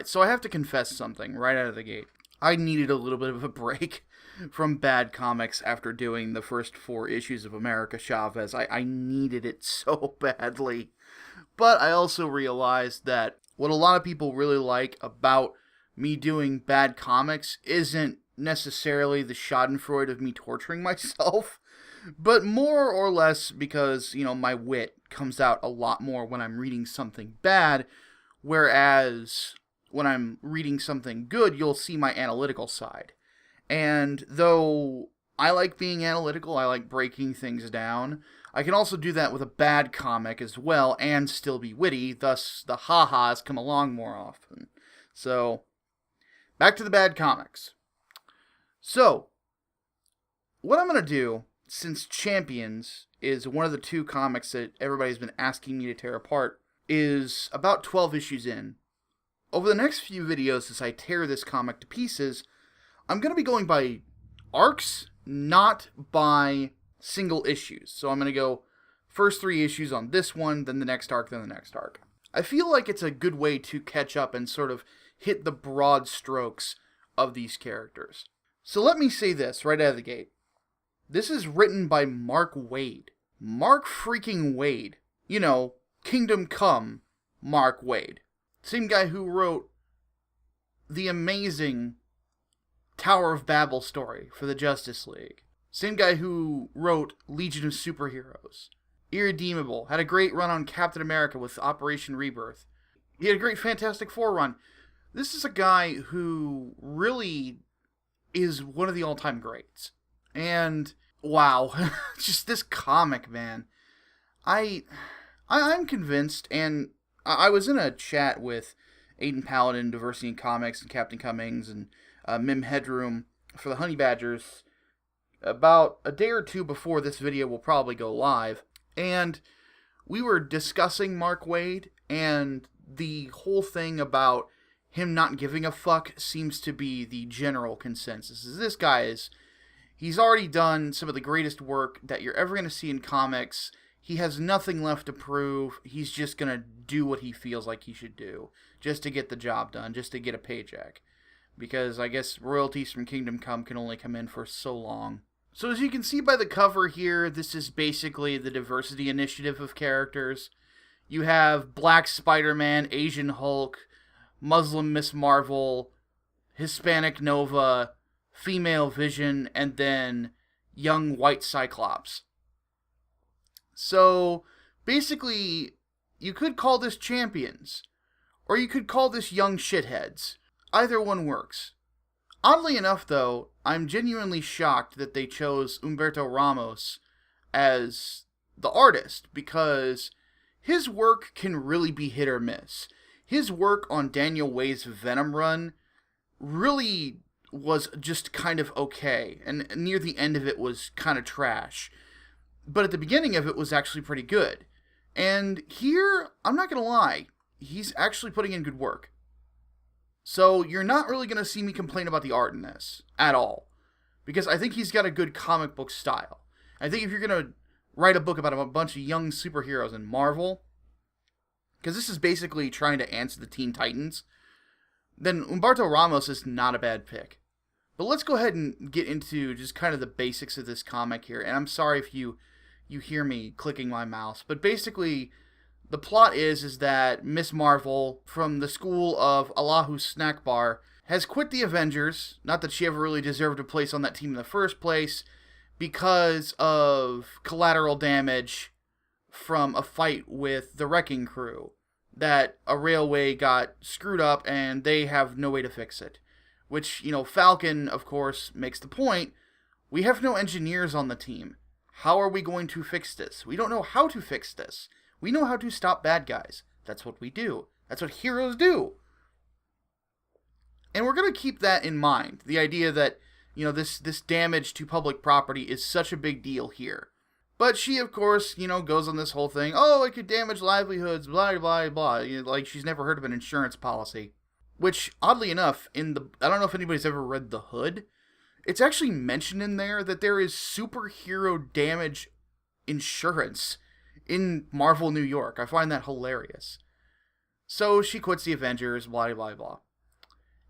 Alright, so I have to confess something right out of the gate. I needed a little bit of a break from bad comics after doing the first 4 issues of America Chavez. I needed it so badly. But I also realized that what a lot of people really like about me doing bad comics isn't necessarily the schadenfreude of me torturing myself, but more or less because, my wit comes out a lot more when I'm reading something bad, whereas when I'm reading something good, you'll see my analytical side. And though I like being analytical, I like breaking things down, I can also do that with a bad comic as well and still be witty, thus the ha-has come along more often. So, back to the bad comics. So, what I'm going to do, since Champions is one of the 2 comics that everybody's been asking me to tear apart, is about 12 issues in. Over the next few videos, as I tear this comic to pieces, I'm going to be going by arcs, not by single issues. So I'm going to go first 3 issues on this one, then the next arc, then the next arc. I feel like it's a good way to catch up and sort of hit the broad strokes of these characters. So let me say this right out of the gate. This is written by Mark Waid. Mark freaking Waid. Kingdom Come Mark Waid. Same guy who wrote the amazing Tower of Babel story for the Justice League. Same guy who wrote Legion of Superheroes. Irredeemable. Had a great run on Captain America with Operation Rebirth. He had a great Fantastic Four run. This is a guy who really is one of the all-time greats. And, wow. Just this comic, man. I'm convinced, and I was in a chat with Aiden Paladin, Diversity in Comics, and Captain Cummings, and Mim Headroom for the Honey Badgers about a day or 2 before this video will probably go live, and we were discussing Mark Waid, and the whole thing about him not giving a fuck seems to be the general consensus. This guy he's already done some of the greatest work that you're ever going to see in comics. He has nothing left to prove. He's just going to do what he feels like he should do, just to get the job done, just to get a paycheck. Because I guess royalties from Kingdom Come can only come in for so long. So as you can see by the cover here, this is basically the diversity initiative of characters. You have Black Spider-Man, Asian Hulk, Muslim Miss Marvel, Hispanic Nova, Female Vision, and then young white Cyclops. So, basically, you could call this Champions, or you could call this Young Shitheads. Either one works. Oddly enough, though, I'm genuinely shocked that they chose Humberto Ramos as the artist, because his work can really be hit or miss. His work on Daniel Way's Venom run really was just kind of okay, and near the end of it was kind of trash. But at the beginning of it was actually pretty good. And here, I'm not going to lie, he's actually putting in good work. So you're not really going to see me complain about the art in this at all. Because I think he's got a good comic book style. I think if you're going to write a book about a bunch of young superheroes in Marvel, because this is basically trying to answer the Teen Titans, then Humberto Ramos is not a bad pick. But let's go ahead and get into just kind of the basics of this comic here. And I'm sorry if you hear me clicking my mouse. But basically, the plot is that Miss Marvel, from the school of Allahu Snack Bar, has quit the Avengers. Not that she ever really deserved a place on that team in the first place, because of collateral damage from a fight with the Wrecking Crew. That a railway got screwed up and they have no way to fix it. Which, Falcon, of course, makes the point, we have no engineers on the team. How are we going to fix this? We don't know how to fix this. We know how to stop bad guys. That's what we do. That's what heroes do. And we're going to keep that in mind. The idea that, this damage to public property is such a big deal here. But she, of course, goes on this whole thing, oh, it could damage livelihoods, blah, blah, blah. Like she's never heard of an insurance policy. Which, oddly enough, I don't know if anybody's ever read The Hood. It's actually mentioned in there that there is superhero damage insurance in Marvel New York. I find that hilarious. So she quits the Avengers, blah, blah, blah.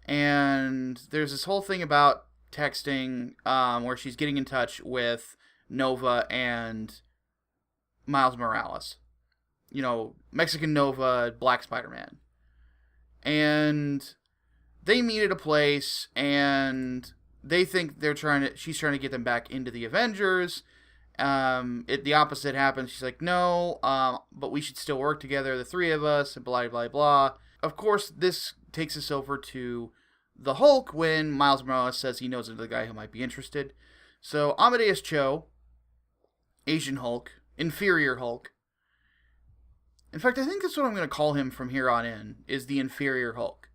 And there's this whole thing about texting where she's getting in touch with Nova and Miles Morales. You know, Mexican Nova, Black Spider-Man. And they meet at a place, and they think she's trying to get them back into the Avengers. The opposite happens. She's like, no, but we should still work together, the three of us, and blah, blah, blah. Of course, this takes us over to the Hulk when Miles Morales says he knows another guy who might be interested. So, Amadeus Cho, Asian Hulk, Inferior Hulk. In fact, I think that's what I'm going to call him from here on in, is the Inferior Hulk.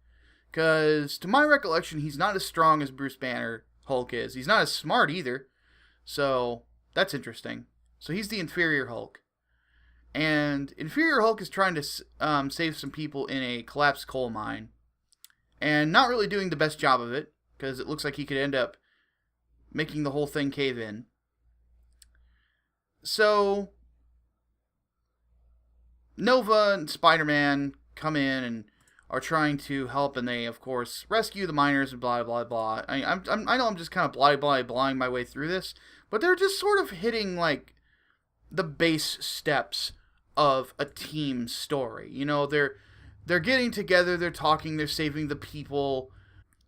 Because, to my recollection, he's not as strong as Bruce Banner Hulk is. He's not as smart either. So, that's interesting. So, he's the Inferior Hulk. And Inferior Hulk is trying to save some people in a collapsed coal mine. And not really doing the best job of it, because it looks like he could end up making the whole thing cave in. So, Nova and Spider-Man come in and are trying to help, and they, of course, rescue the miners and blah, blah, blah. I know I'm just kind of blahing my way through this, but they're just sort of hitting, like, the base steps of a team story. You know, they're getting together, they're talking, they're saving the people,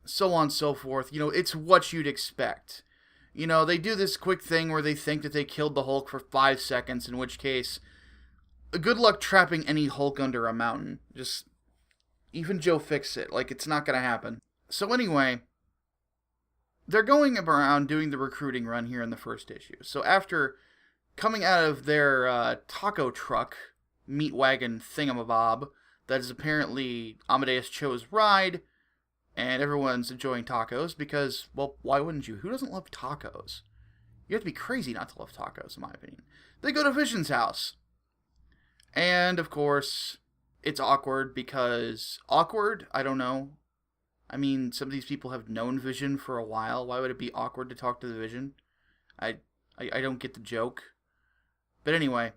so on and so forth. You know, it's what you'd expect. You know, they do this quick thing where they think that they killed the Hulk for 5 seconds, in which case, good luck trapping any Hulk under a mountain. Just, even Joe Fix-It. Like, it's not gonna happen. So anyway, they're going around doing the recruiting run here in the first issue. So after coming out of their taco truck, meat wagon thingamabob, that is apparently Amadeus Cho's ride, and everyone's enjoying tacos because, well, why wouldn't you? Who doesn't love tacos? You have to be crazy not to love tacos, in my opinion. They go to Vision's house. And, of course, it's awkward because... Awkward? I don't know. I mean, some of these people have known Vision for a while. Why would it be awkward to talk to the Vision? I don't get the joke. But anyway.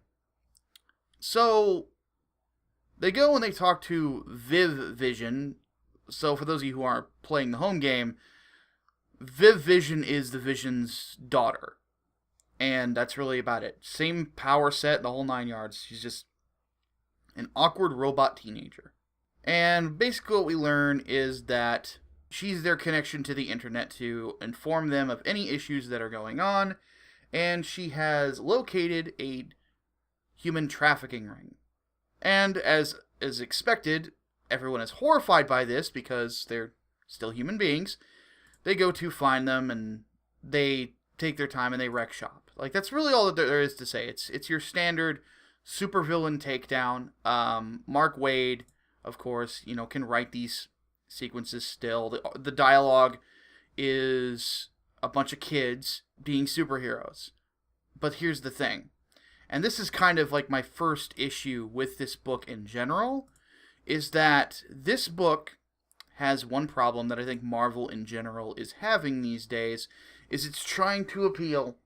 So, they go and they talk to Viv Vision. So, for those of you who aren't playing the home game, Viv Vision is the Vision's daughter. And that's really about it. Same power set, the whole 9 yards. She's just an awkward robot teenager. And basically what we learn is that she's their connection to the internet to inform them of any issues that are going on. And she has located a human trafficking ring. And as is expected, everyone is horrified by this because they're still human beings. They go to find them and they take their time and they wreck shop. Like, that's really all that there is to say. It's your standard supervillain takedown. Mark Waid, of course, you know, can write these sequences still. The dialogue is a bunch of kids being superheroes. But here's the thing. And this is kind of like my first issue with this book in general, is that this book has one problem that I think Marvel in general is having these days, is it's trying to appeal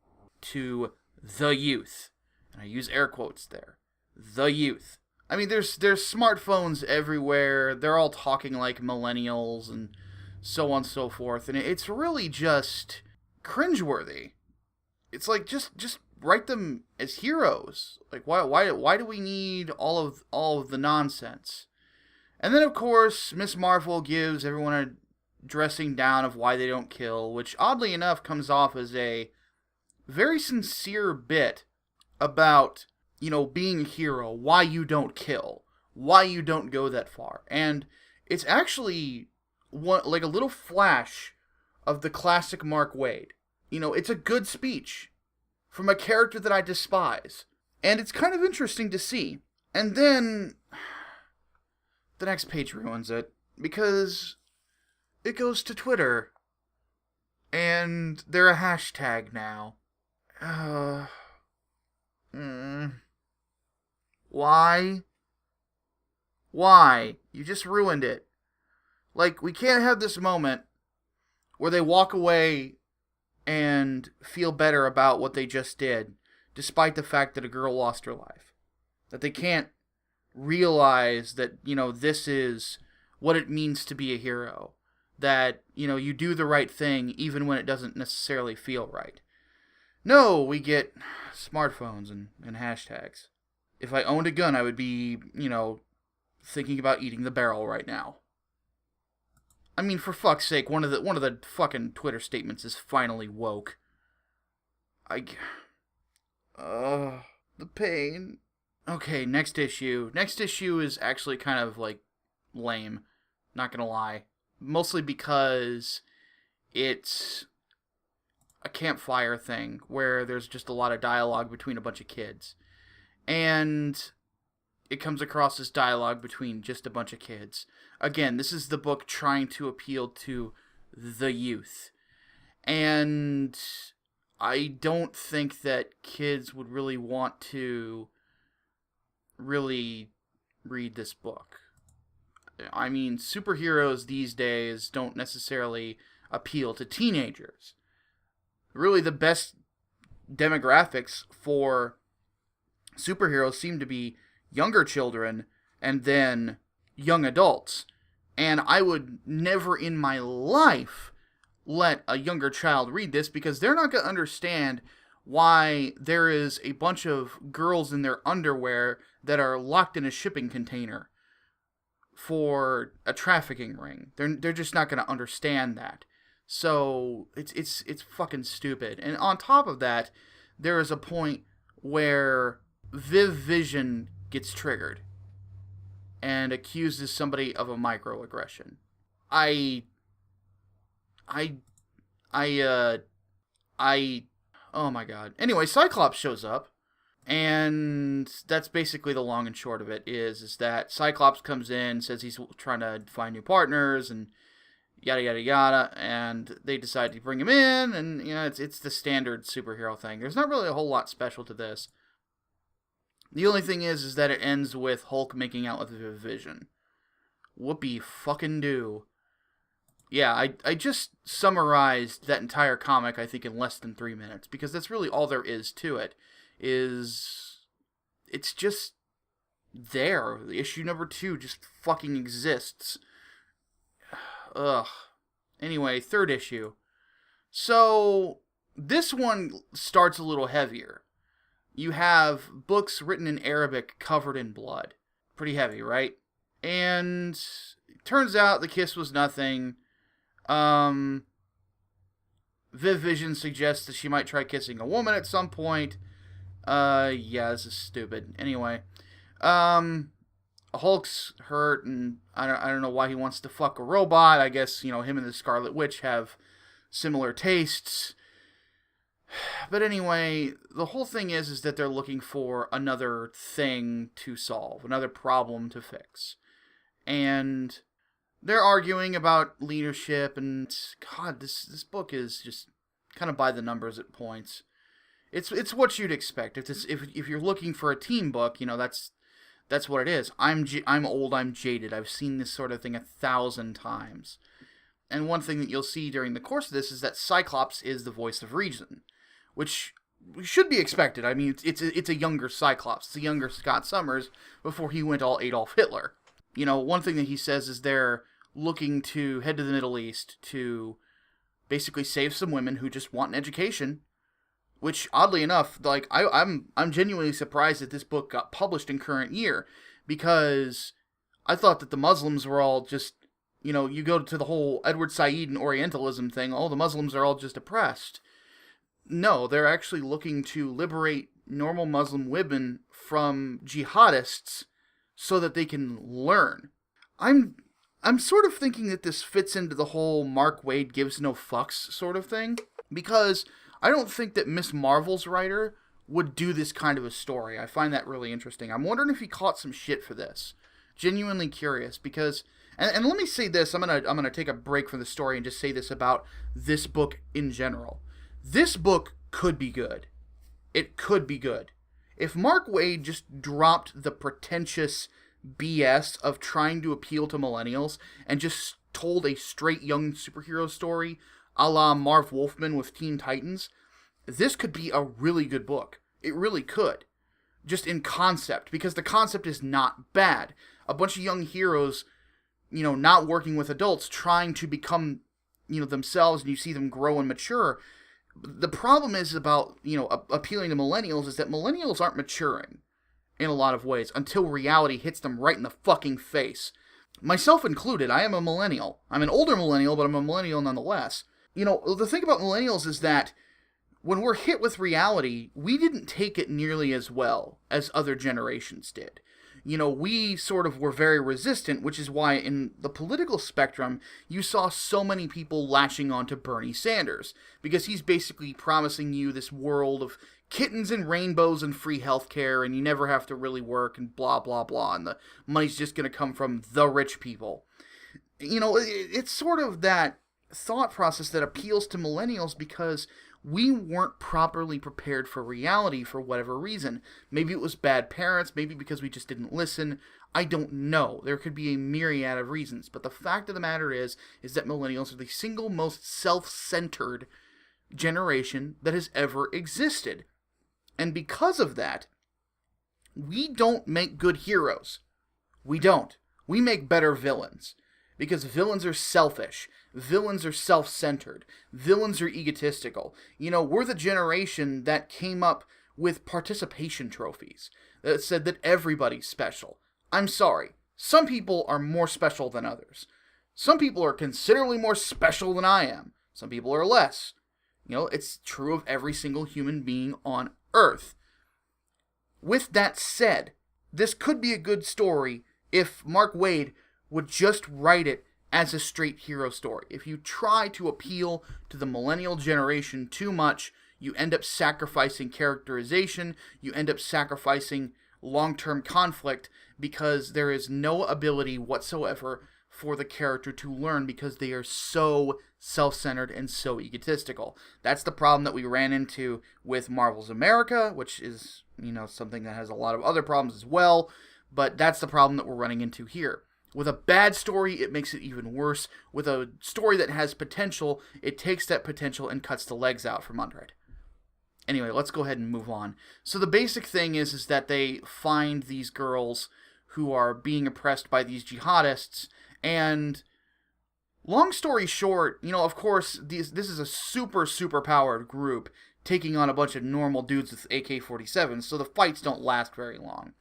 to the youth. And I use air quotes there. The youth. I mean, there's smartphones everywhere. They're all talking like millennials and so on and so forth. And it's really just cringeworthy. It's like, just write them as heroes. Like, why do we need all of the nonsense? And then, of course, Miss Marvel gives everyone a dressing down of why they don't kill, which oddly enough comes off as a very sincere bit about, you know, being a hero, why you don't kill, why you don't go that far. And it's actually like a little flash of the classic Mark Waid. You know, it's a good speech from a character that I despise. And it's kind of interesting to see. And then the next page ruins it, because it goes to Twitter, and they're a hashtag now. Why? Why? You just ruined it. Like, we can't have this moment where they walk away and feel better about what they just did, despite the fact that a girl lost her life. That they can't realize that, you know, this is what it means to be a hero. that, you do the right thing even when it doesn't necessarily feel right. No, we get smartphones and hashtags. If I owned a gun, I would be, thinking about eating the barrel right now. I mean, for fuck's sake, one of the fucking Twitter statements is finally woke. The pain. Okay, next issue. Next issue is actually kind of, lame. Not gonna lie. Mostly because it's a campfire thing where there's just a lot of dialogue between a bunch of kids. And it comes across as dialogue between just a bunch of kids. Again, this is the book trying to appeal to the youth. And I don't think that kids would really want to really read this book. I mean, superheroes these days don't necessarily appeal to teenagers. Really, the best demographics for superheroes seem to be younger children and then young adults. And I would never in my life let a younger child read this, because they're not going to understand why there is a bunch of girls in their underwear that are locked in a shipping container for a trafficking ring. They're just not going to understand that. So it's fucking stupid. And on top of that, there is a point where Viv Vision gets triggered and accuses somebody of a microaggression. Oh my god. Anyway, Cyclops shows up, and that's basically the long and short of it, is that Cyclops comes in, says he's trying to find new partners, and yada yada yada, and they decide to bring him in, and it's the standard superhero thing. There's not really a whole lot special to this. The only thing is that it ends with Hulk making out with Vision. Whoopee fucking do. Yeah, I just summarized that entire comic, I think, in less than 3 minutes, because that's really all there is to it. It's just there. Issue number 2 just fucking exists. Ugh. Anyway, third issue. So, this one starts a little heavier. You have books written in Arabic covered in blood. Pretty heavy, right? And it turns out the kiss was nothing. Viv Vision suggests that she might try kissing a woman at some point. Yeah, this is stupid. Anyway, Hulk's hurt, and I don't know why he wants to fuck a robot. I guess, him and the Scarlet Witch have similar tastes. But anyway, the whole thing is that they're looking for another thing to solve, another problem to fix. And they're arguing about leadership, and God, this book is just kind of by the numbers at points. It's what you'd expect. If you're looking for a team book, that's what it is. I'm old, I'm jaded. I've seen this sort of thing 1,000 times. And one thing that you'll see during the course of this is that Cyclops is the voice of reason, which should be expected. I mean, it's a younger Cyclops. It's a younger Scott Summers before he went all Adolf Hitler. One thing that he says is they're looking to head to the Middle East to basically save some women who just want an education, which, oddly enough, I'm genuinely surprised that this book got published in current year, because I thought that the Muslims were all just, you go to the whole Edward Said and Orientalism thing, the Muslims are all just oppressed. No, they're actually looking to liberate normal Muslim women from jihadists so that they can learn. I'm sort of thinking that this fits into the whole Mark Waid gives no fucks sort of thing, because I don't think that Miss Marvel's writer would do this kind of a story. I find that really interesting. I'm wondering if he caught some shit for this. Genuinely curious, because and let me say this, I'm gonna take a break from the story and just say this about this book in general. This book could be good. It could be good. If Mark Waid just dropped the pretentious BS of trying to appeal to millennials and just told a straight young superhero story a la Marv Wolfman with Teen Titans, this could be a really good book. It really could. Just in concept, because the concept is not bad. A bunch of young heroes not working with adults, trying to become, themselves, and you see them grow and mature. The problem is about, appealing to millennials is that millennials aren't maturing in a lot of ways until reality hits them right in the fucking face. Myself included, I am a millennial. I'm an older millennial, but I'm a millennial nonetheless. The thing about millennials is that when we're hit with reality, we didn't take it nearly as well as other generations did. We sort of were very resistant, which is why in the political spectrum, you saw so many people lashing onto Bernie Sanders, because he's basically promising you this world of kittens and rainbows and free healthcare, and you never have to really work, and blah, blah, blah, and the money's just going to come from the rich people. It's sort of that thought process that appeals to millennials because we weren't properly prepared for reality for whatever reason. Maybe it was bad parents, maybe because we just didn't listen. I don't know. There could be a myriad of reasons, but the fact of the matter is that millennials are the single most self-centered generation that has ever existed. And because of that, we don't make good heroes. We don't. We make better villains. Because villains are selfish. Villains are self-centered. Villains are egotistical. We're the generation that came up with participation trophies that said that everybody's special. I'm sorry. Some people are more special than others. Some people are considerably more special than I am. Some people are less. It's true of every single human being on Earth. With that said, this could be a good story if Mark Waid would just write it as a straight hero story. If you try to appeal to the millennial generation too much, you end up sacrificing characterization, you end up sacrificing long-term conflict, because there is no ability whatsoever for the character to learn because they are so self-centered and so egotistical. That's the problem that we ran into with Marvel's America, which is, something that has a lot of other problems as well, but that's the problem that we're running into here. With a bad story, it makes it even worse. With a story that has potential, it takes that potential and cuts the legs out from under it. Anyway, let's go ahead and move on. So the basic thing is that they find these girls who are being oppressed by these jihadists, and long story short, of course, this is a super powered group taking on a bunch of normal dudes with AK-47s, so the fights don't last very long.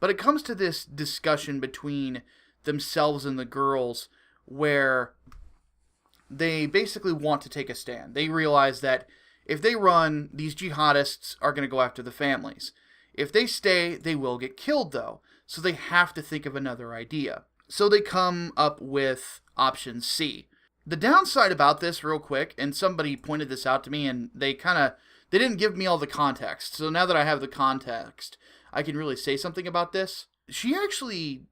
But it comes to this discussion between themselves and the girls where they basically want to take a stand. They realize that if they run, these jihadists are going to go after the families. If they stay, they will get killed though, so they have to think of another idea. So they come up with option C. The downside about this, real quick, and somebody pointed this out to me, and they didn't give me all the context, so now that I have the context, I can really say something about this. She actually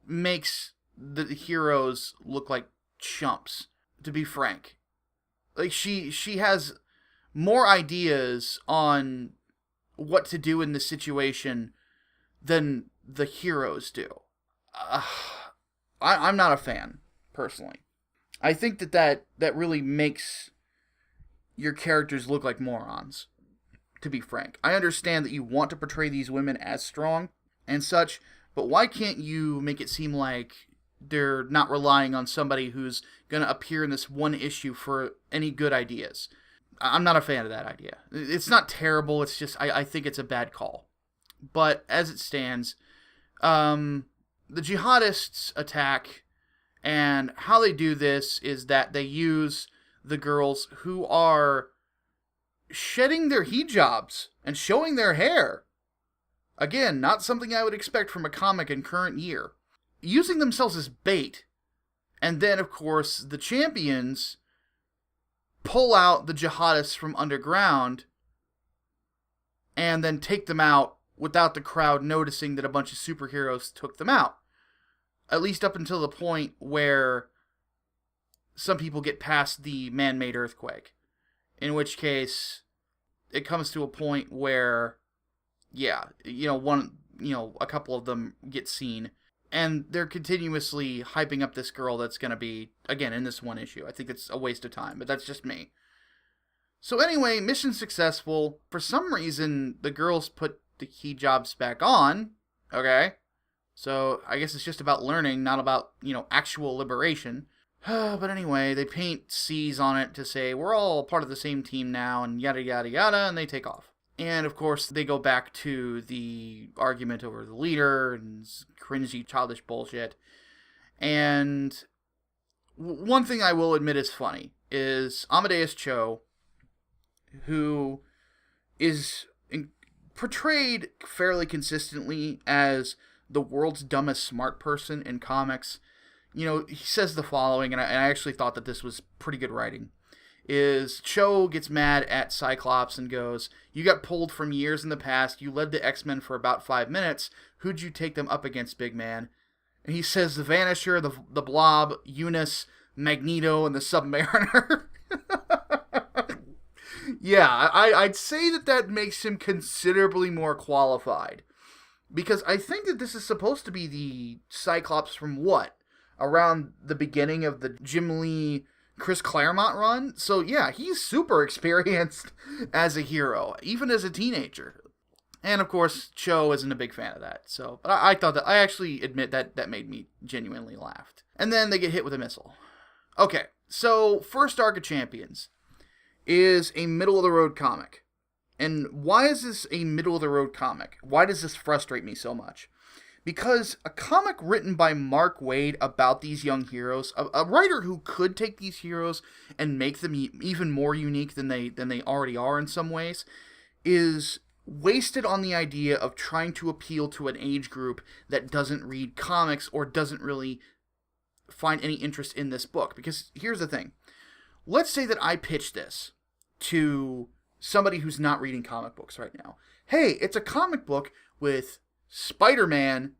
makes the heroes look like chumps, to be frank. Like, she has more ideas on what to do in this situation than the heroes do. I'm not a fan, personally. I think that really makes your characters look like morons, to be frank. I understand that you want to portray these women as strong and such, but why can't you make it seem like they're not relying on somebody who's going to appear in this one issue for any good ideas? I'm not a fan of that idea. It's not terrible, it's just, I think it's a bad call. But as it stands, the jihadists attack, and how they do this is that they use the girls who are shedding their hijabs and showing their hair. Again, not something I would expect from a comic in current year. Using themselves as bait. And then, of course, the champions pull out the jihadists from underground and then take them out without the crowd noticing that a bunch of superheroes took them out. At least up until the point where some people get past the man-made earthquake. In which case, it comes to a point where, a couple of them get seen. And they're continuously hyping up this girl that's going to be, again, in this one issue. I think it's a waste of time, but that's just me. So anyway, mission successful. For some reason, the girls put the hijabs back on. Okay? So I guess it's just about learning, not about, actual liberation. But anyway, they paint C's on it to say, we're all part of the same team now, and yada yada yada, and they take off. And of course, they go back to the argument over the leader, and cringy, childish bullshit. And one thing I will admit is funny is Amadeus Cho, who is portrayed fairly consistently as the world's dumbest smart person in comics. He says the following, and I actually thought that this was pretty good writing, is Cho gets mad at Cyclops and goes, you got pulled from years in the past, you led the X-Men for about 5 minutes, who'd you take them up against, big man? And he says the Vanisher, the Blob, Eunice, Magneto, and the Submariner. Yeah, I'd say that makes him considerably more qualified. Because I think that this is supposed to be the Cyclops from what? Around the beginning of the Jim Lee, Chris Claremont run? So yeah, he's super experienced as a hero, even as a teenager. And of course, Cho isn't a big fan of that. So, but I thought that, I actually admit that made me genuinely laugh. And then they get hit with a missile. Okay, so first arc of Champions is a middle-of-the-road comic. And why is this a middle-of-the-road comic? Why does this frustrate me so much? Because a comic written by Mark Waid about these young heroes, a writer who could take these heroes and make them even more unique than they already are in some ways, is wasted on the idea of trying to appeal to an age group that doesn't read comics or doesn't really find any interest in this book. Because here's the thing. Let's say that I pitch this to somebody who's not reading comic books right now. Hey, it's a comic book with Spider-Man,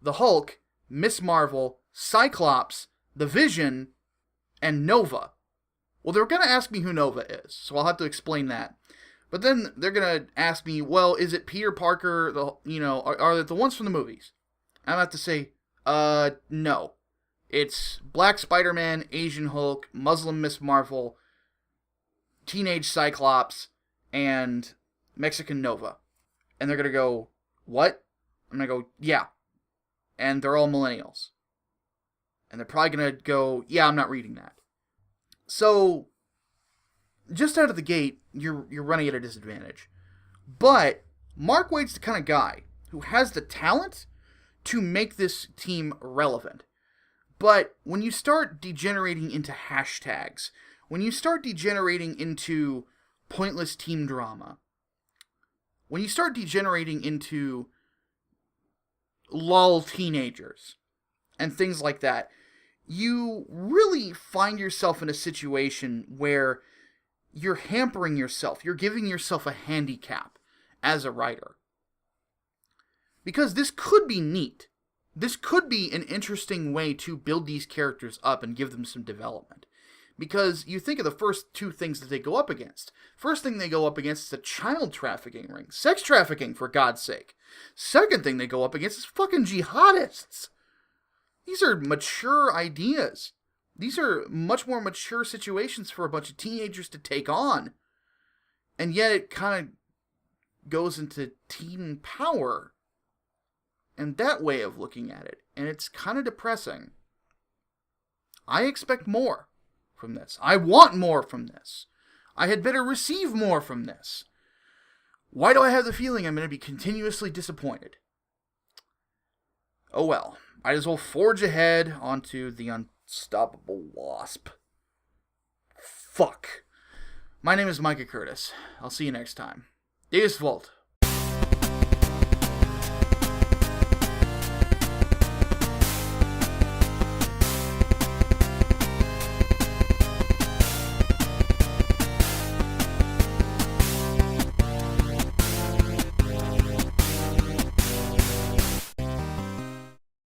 the Hulk, Miss Marvel, Cyclops, the Vision, and Nova. Well, they're going to ask me who Nova is, so I'll have to explain that. But then they're going to ask me, well, is it Peter Parker, are it the ones from the movies? I'm going to have to say, no. It's Black Spider-Man, Asian Hulk, Muslim Miss Marvel, Teenage Cyclops, and Mexican Nova. And they're going to go, what? I'm going to go, yeah. And they're all millennials. And they're probably going to go, yeah, I'm not reading that. So, just out of the gate, you're running at a disadvantage. But Mark Waid's the kind of guy who has the talent to make this team relevant. But when you start degenerating into hashtags, when you start degenerating into pointless team drama, when you start degenerating into lol teenagers and things like that, you really find yourself in a situation where you're hampering yourself. You're giving yourself a handicap as a writer. Because this could be neat. This could be an interesting way to build these characters up and give them some development. Because you think of the first two things that they go up against. First thing they go up against is a child trafficking ring. Sex trafficking, for God's sake. Second thing they go up against is fucking jihadists. These are mature ideas. These are much more mature situations for a bunch of teenagers to take on. And yet it kind of goes into teen power. And that way of looking at it. And it's kind of depressing. I expect more from this. I want more from this. I had better receive more from this. Why do I have the feeling I'm going to be continuously disappointed? Oh well. Might as well forge ahead onto the Unstoppable Wasp. Fuck. My name is Micah Curtis. I'll see you next time. Deus Volt.